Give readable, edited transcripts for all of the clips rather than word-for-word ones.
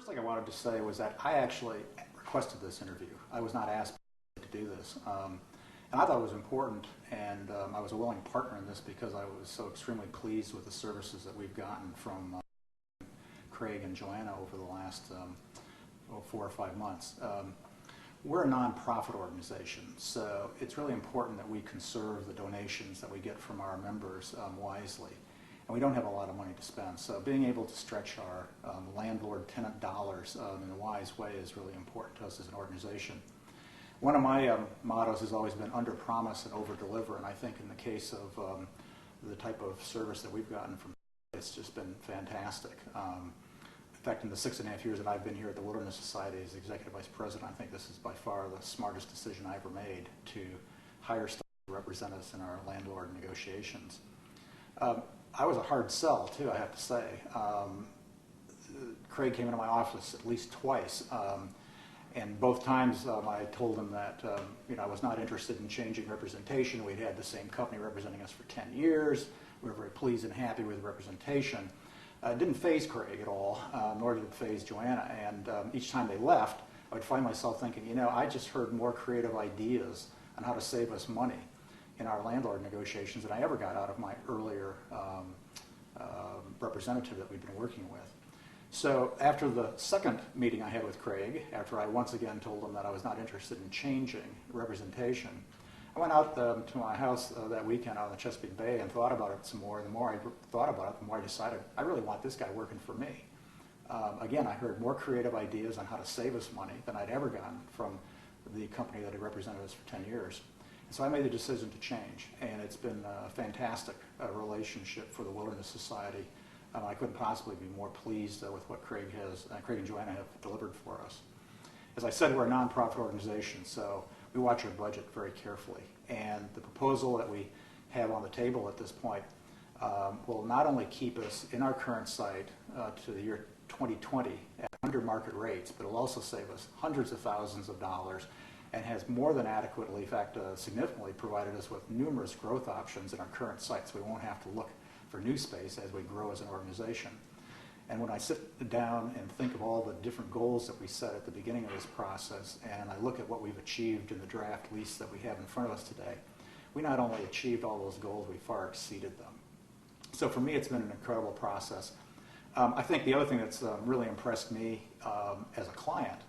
first thing I wanted to say was that I actually requested this interview. I was not asked to do this. And I thought it was important, and I was a willing partner in this because I was so extremely pleased with the services that we've gotten from Craig and Joanna over the last 4 or 5 months. We're a nonprofit organization, so it's really important that we conserve the donations that we get from our members wisely. And we don't have a lot of money to spend, so being able to stretch our landlord-tenant dollars in a wise way is really important to us as an organization. One of my mottos has always been under-promise and over-deliver, and I think in the case of the type of service that we've gotten from, it's just been fantastic. In fact, in the 6.5 years that I've been here at the Wilderness Society as Executive Vice President, I think this is by far the smartest decision I ever made to hire staff to represent us in our landlord negotiations. I was a hard sell, too, I have to say. Craig came into my office at least twice, and both times I told him that I was not interested in changing representation. We'd had the same company representing us for 10 years. We were very pleased and happy with the representation. It didn't faze Craig at all, nor did it faze Joanna, and each time they left, I would find myself thinking, I just heard more creative ideas on how to save us money in our landlord negotiations than I ever got out of my earlier representative that we've been working with. So after the second meeting I had with Craig, after I once again told him that I was not interested in changing representation, I went out to my house that weekend out in the Chesapeake Bay and thought about it some more. And the more I thought about it, the more I decided I really want this guy working for me. Again, I heard more creative ideas on how to save us money than I'd ever gotten from the company that had represented us for 10 years. And so I made the decision to change, and it's been a fantastic relationship for the Wilderness Society. I couldn't possibly be more pleased with what Craig and Joanna have delivered for us. As I said, we're a nonprofit organization, so we watch our budget very carefully. And the proposal that we have on the table at this point will not only keep us in our current site to the year 2020 at under market rates, but it'll also save us hundreds of thousands of dollars and has more than adequately, in fact, significantly provided us with numerous growth options in our current site, so we won't have to look for new space as we grow as an organization. And when I sit down and think of all the different goals that we set at the beginning of this process, and I look at what we've achieved in the draft lease that we have in front of us today, we not only achieved all those goals, we far exceeded them. So for me, it's been an incredible process. I think the other thing that's really impressed me as a client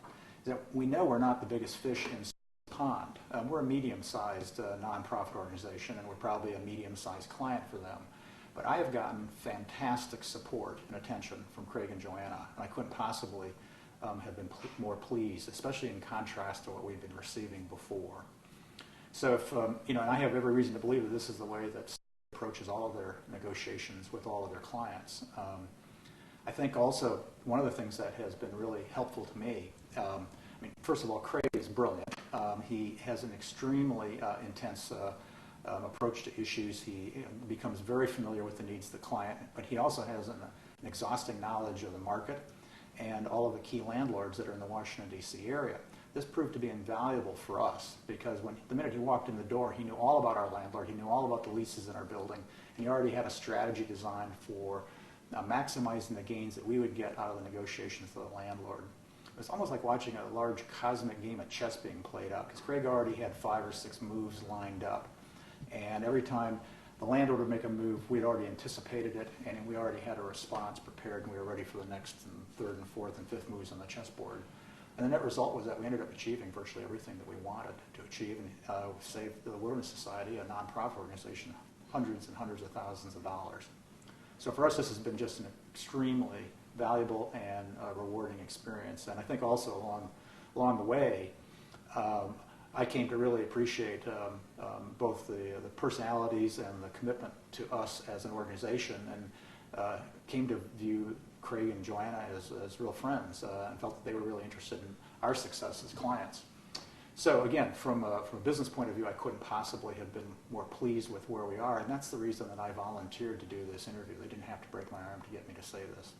is that we know we're not the biggest fish in the pond. We're a medium-sized nonprofit organization, and we're probably a medium-sized client for them. But I have gotten fantastic support and attention from Craig and Joanna, and I couldn't possibly have been more pleased, especially in contrast to what we've been receiving before. So if, and I have every reason to believe that this is the way that approaches all of their negotiations with all of their clients. I think also one of the things that has been really helpful to me, first of all, Craig is brilliant. He has an extremely intense approach to issues. He becomes very familiar with the needs of the client, but he also has an exhausting knowledge of the market and all of the key landlords that are in the Washington, D.C. area. This proved to be invaluable for us because the minute he walked in the door, he knew all about our landlord, he knew all about the leases in our building, and he already had a strategy designed for maximizing the gains that we would get out of the negotiations with the landlord. It's almost like watching a large cosmic game of chess being played out because Craig already had 5 or 6 moves lined up. And every time the landlord would make a move, we'd already anticipated it, and we already had a response prepared, and we were ready for the next and third and fourth and fifth moves on the chessboard. And the net result was that we ended up achieving virtually everything that we wanted to achieve, and saved the Wilderness Society, a nonprofit organization, hundreds and hundreds of thousands of dollars. So for us, this has been just an extremely valuable and rewarding experience. And I think also along the way, I came to really appreciate both the personalities and the commitment to us as an organization, and came to view Craig and Joanna as real friends, and felt that they were really interested in our success as clients. So again, from a business point of view, I couldn't possibly have been more pleased with where we are, and that's the reason that I volunteered to do this interview. They didn't have to break my arm to get me to say this.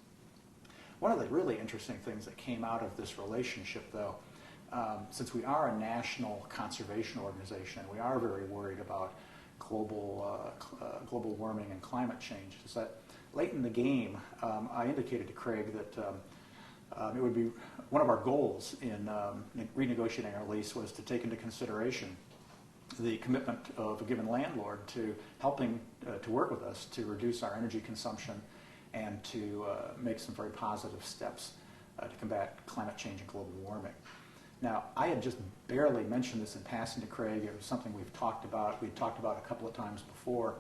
One of the really interesting things that came out of this relationship, though, since we are a national conservation organization, we are very worried about global warming and climate change, is that late in the game, I indicated to Craig that it would be one of our goals in renegotiating our lease was to take into consideration the commitment of a given landlord to helping to work with us to reduce our energy consumption and to make some very positive steps to combat climate change and global warming. Now, I had just barely mentioned this in passing to Craig. It was something we've talked about a couple of times before,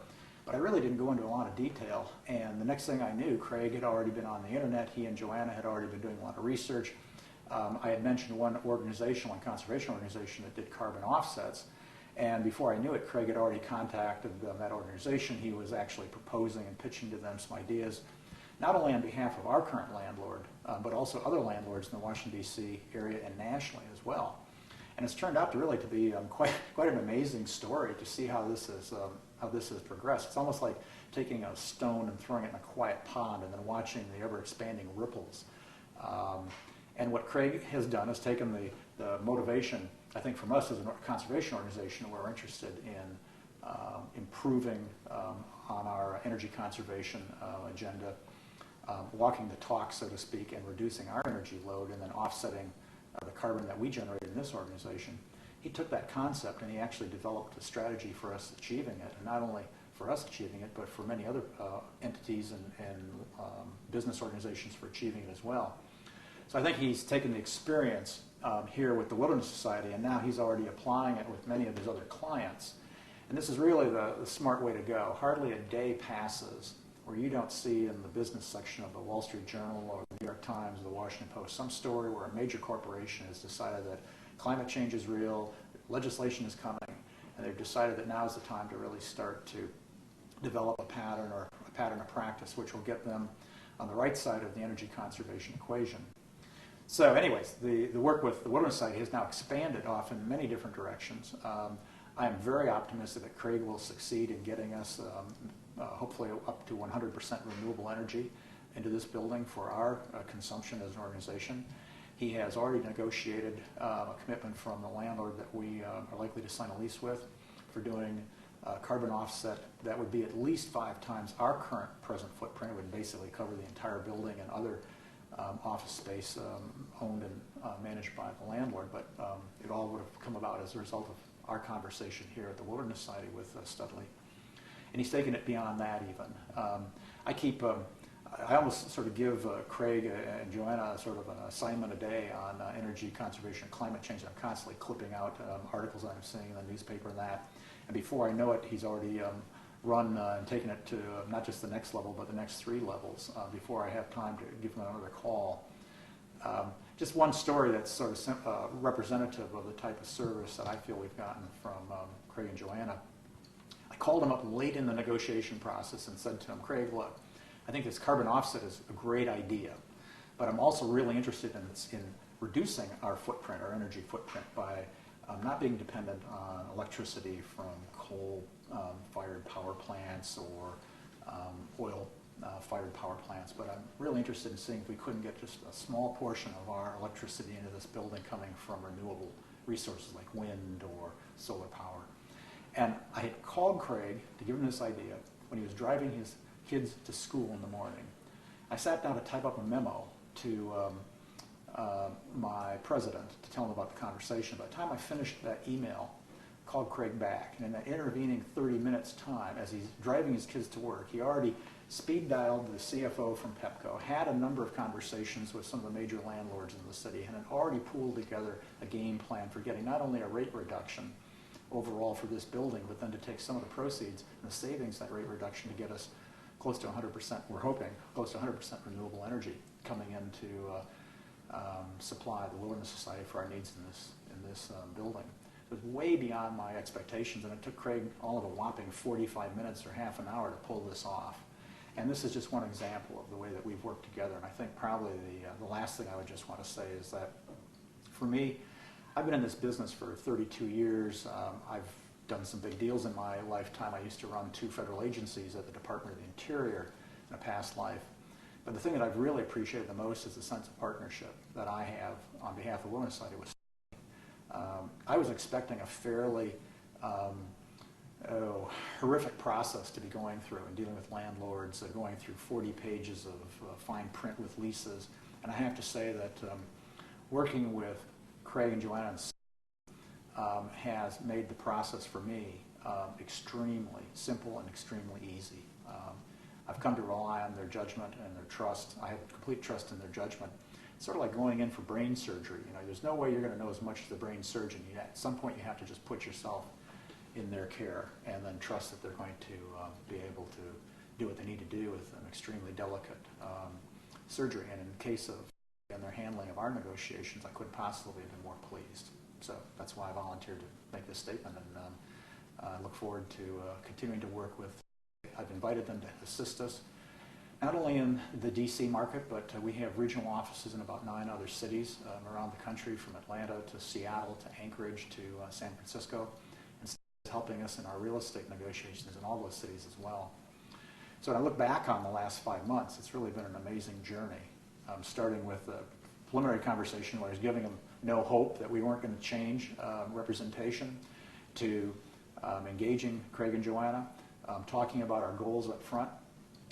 but I really didn't go into a lot of detail. And the next thing I knew, Craig had already been on the internet. He and Joanna had already been doing a lot of research. I had mentioned one conservation organization that did carbon offsets. And before I knew it, Craig had already contacted that organization. He was actually proposing and pitching to them some ideas, not only on behalf of our current landlord, but also other landlords in the Washington, D.C. area and nationally as well. And it's turned out to really be quite an amazing story to see how this has progressed. It's almost like taking a stone and throwing it in a quiet pond and then watching the ever-expanding ripples. And what Craig has done is taken the motivation, I think, from us as a conservation organization. We're interested in improving on our energy conservation agenda, walking the talk, so to speak, and reducing our energy load and then offsetting the carbon that we generate in this organization. He took that concept and he actually developed a strategy for us achieving it, and not only for us achieving it, but for many other entities and business organizations for achieving it as well. So I think he's taken the experience here with the Wilderness Society, and now he's already applying it with many of his other clients. And this is really the smart way to go. Hardly a day passes where you don't see in the business section of the Wall Street Journal or the New York Times or the Washington Post some story where a major corporation has decided that climate change is real, legislation is coming, and they've decided that now is the time to really start to develop a pattern of practice which will get them on the right side of the energy conservation equation. So anyways, the work with the Wilderness Society has now expanded off in many different directions. I am very optimistic that Craig will succeed in getting us hopefully up to 100% renewable energy into this building for our consumption as an organization. He has already negotiated a commitment from the landlord that we are likely to sign a lease with for doing carbon offset that would be at least 5 times our current present footprint. It would basically cover the entire building and other office space owned and managed by the landlord, but it all would have come about as a result of our conversation here at the Wilderness Society with Studley. And he's taken it beyond that even. I almost sort of give Craig and Joanna sort of an assignment a day on energy conservation and climate change. I'm constantly clipping out articles I'm seeing in the newspaper and that. And before I know it, he's already run and taken it to not just the next level, but the next 3 levels before I have time to give him another call. Just one story that's sort of representative of the type of service that I feel we've gotten from Craig and Joanna. I called him up late in the negotiation process and said to him, Craig, look, I think this carbon offset is a great idea, but I'm also really interested in reducing our footprint, our energy footprint, by not being dependent on electricity from coal-fired power plants or oil-fired power plants, but I'm really interested in seeing if we couldn't get just a small portion of our electricity into this building coming from renewable resources like wind or solar power. And I had called Craig to give him this idea when he was driving his kids to school in the morning. I sat down to type up a memo to my president to tell him about the conversation. By the time I finished that email, I called Craig back, and in that intervening 30 minutes time, as he's driving his kids to work, he already speed dialed the CFO from Pepco, had a number of conversations with some of the major landlords in the city, and had already pulled together a game plan for getting not only a rate reduction overall for this building, but then to take some of the proceeds and the savings that rate reduction to get us close to 100%, we're hoping, close to 100% renewable energy coming in to supply the Wilderness Society for our needs in this building. It was way beyond my expectations, and it took Craig all of a whopping 45 minutes or half an hour to pull this off. And this is just one example of the way that we've worked together. And I think probably the last thing I would just want to say is that for me, I've been in this business for 32 years. I've done some big deals in my lifetime. I used to run 2 federal agencies at the Department of the Interior in a past life. But the thing that I've really appreciated the most is the sense of partnership that I have on behalf of the Wilderness Society with I was expecting a fairly horrific process to be going through and dealing with landlords, going through 40 pages of fine print with leases, And I have to say that working with Craig and Joanna has made the process for me extremely simple and extremely easy. I've come to rely on their judgment and their trust. I have complete trust in their judgment. It's sort of like going in for brain surgery. You know, there's no way you're going to know as much as the brain surgeon. At some point, you have to just put yourself in their care and then trust that they're going to be able to do what they need to do with an extremely delicate surgery. And in the case of their handling of our negotiations, I couldn't possibly have been more pleased. So that's why I volunteered to make this statement, and I look forward to continuing to work with. I've invited them to assist us, not only in the D.C. market, but we have regional offices in about 9 other cities around the country, from Atlanta to Seattle to Anchorage to San Francisco, and helping us in our real estate negotiations in all those cities as well. So when I look back on the last 5 months, it's really been an amazing journey, starting with a preliminary conversation where I was giving them no hope that we weren't going to change representation, to engaging Craig and Joanna, talking about our goals up front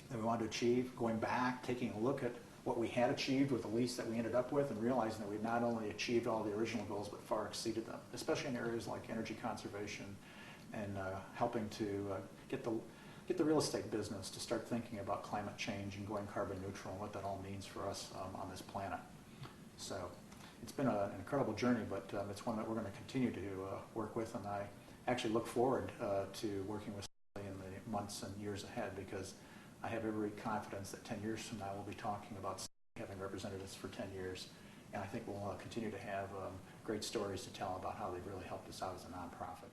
that we wanted to achieve, going back, taking a look at what we had achieved with the lease that we ended up with, and realizing that we've not only achieved all the original goals but far exceeded them, especially in areas like energy conservation and helping to get the real estate business to start thinking about climate change and going carbon neutral and what that all means for us on this planet. So it's been an incredible journey, but it's one that we're going to continue to work with, and I actually look forward to working with in the months and years ahead, because I have every confidence that 10 years from now we'll be talking about having represented us for 10 years, and I think we'll continue to have great stories to tell about how they've really helped us out as a nonprofit.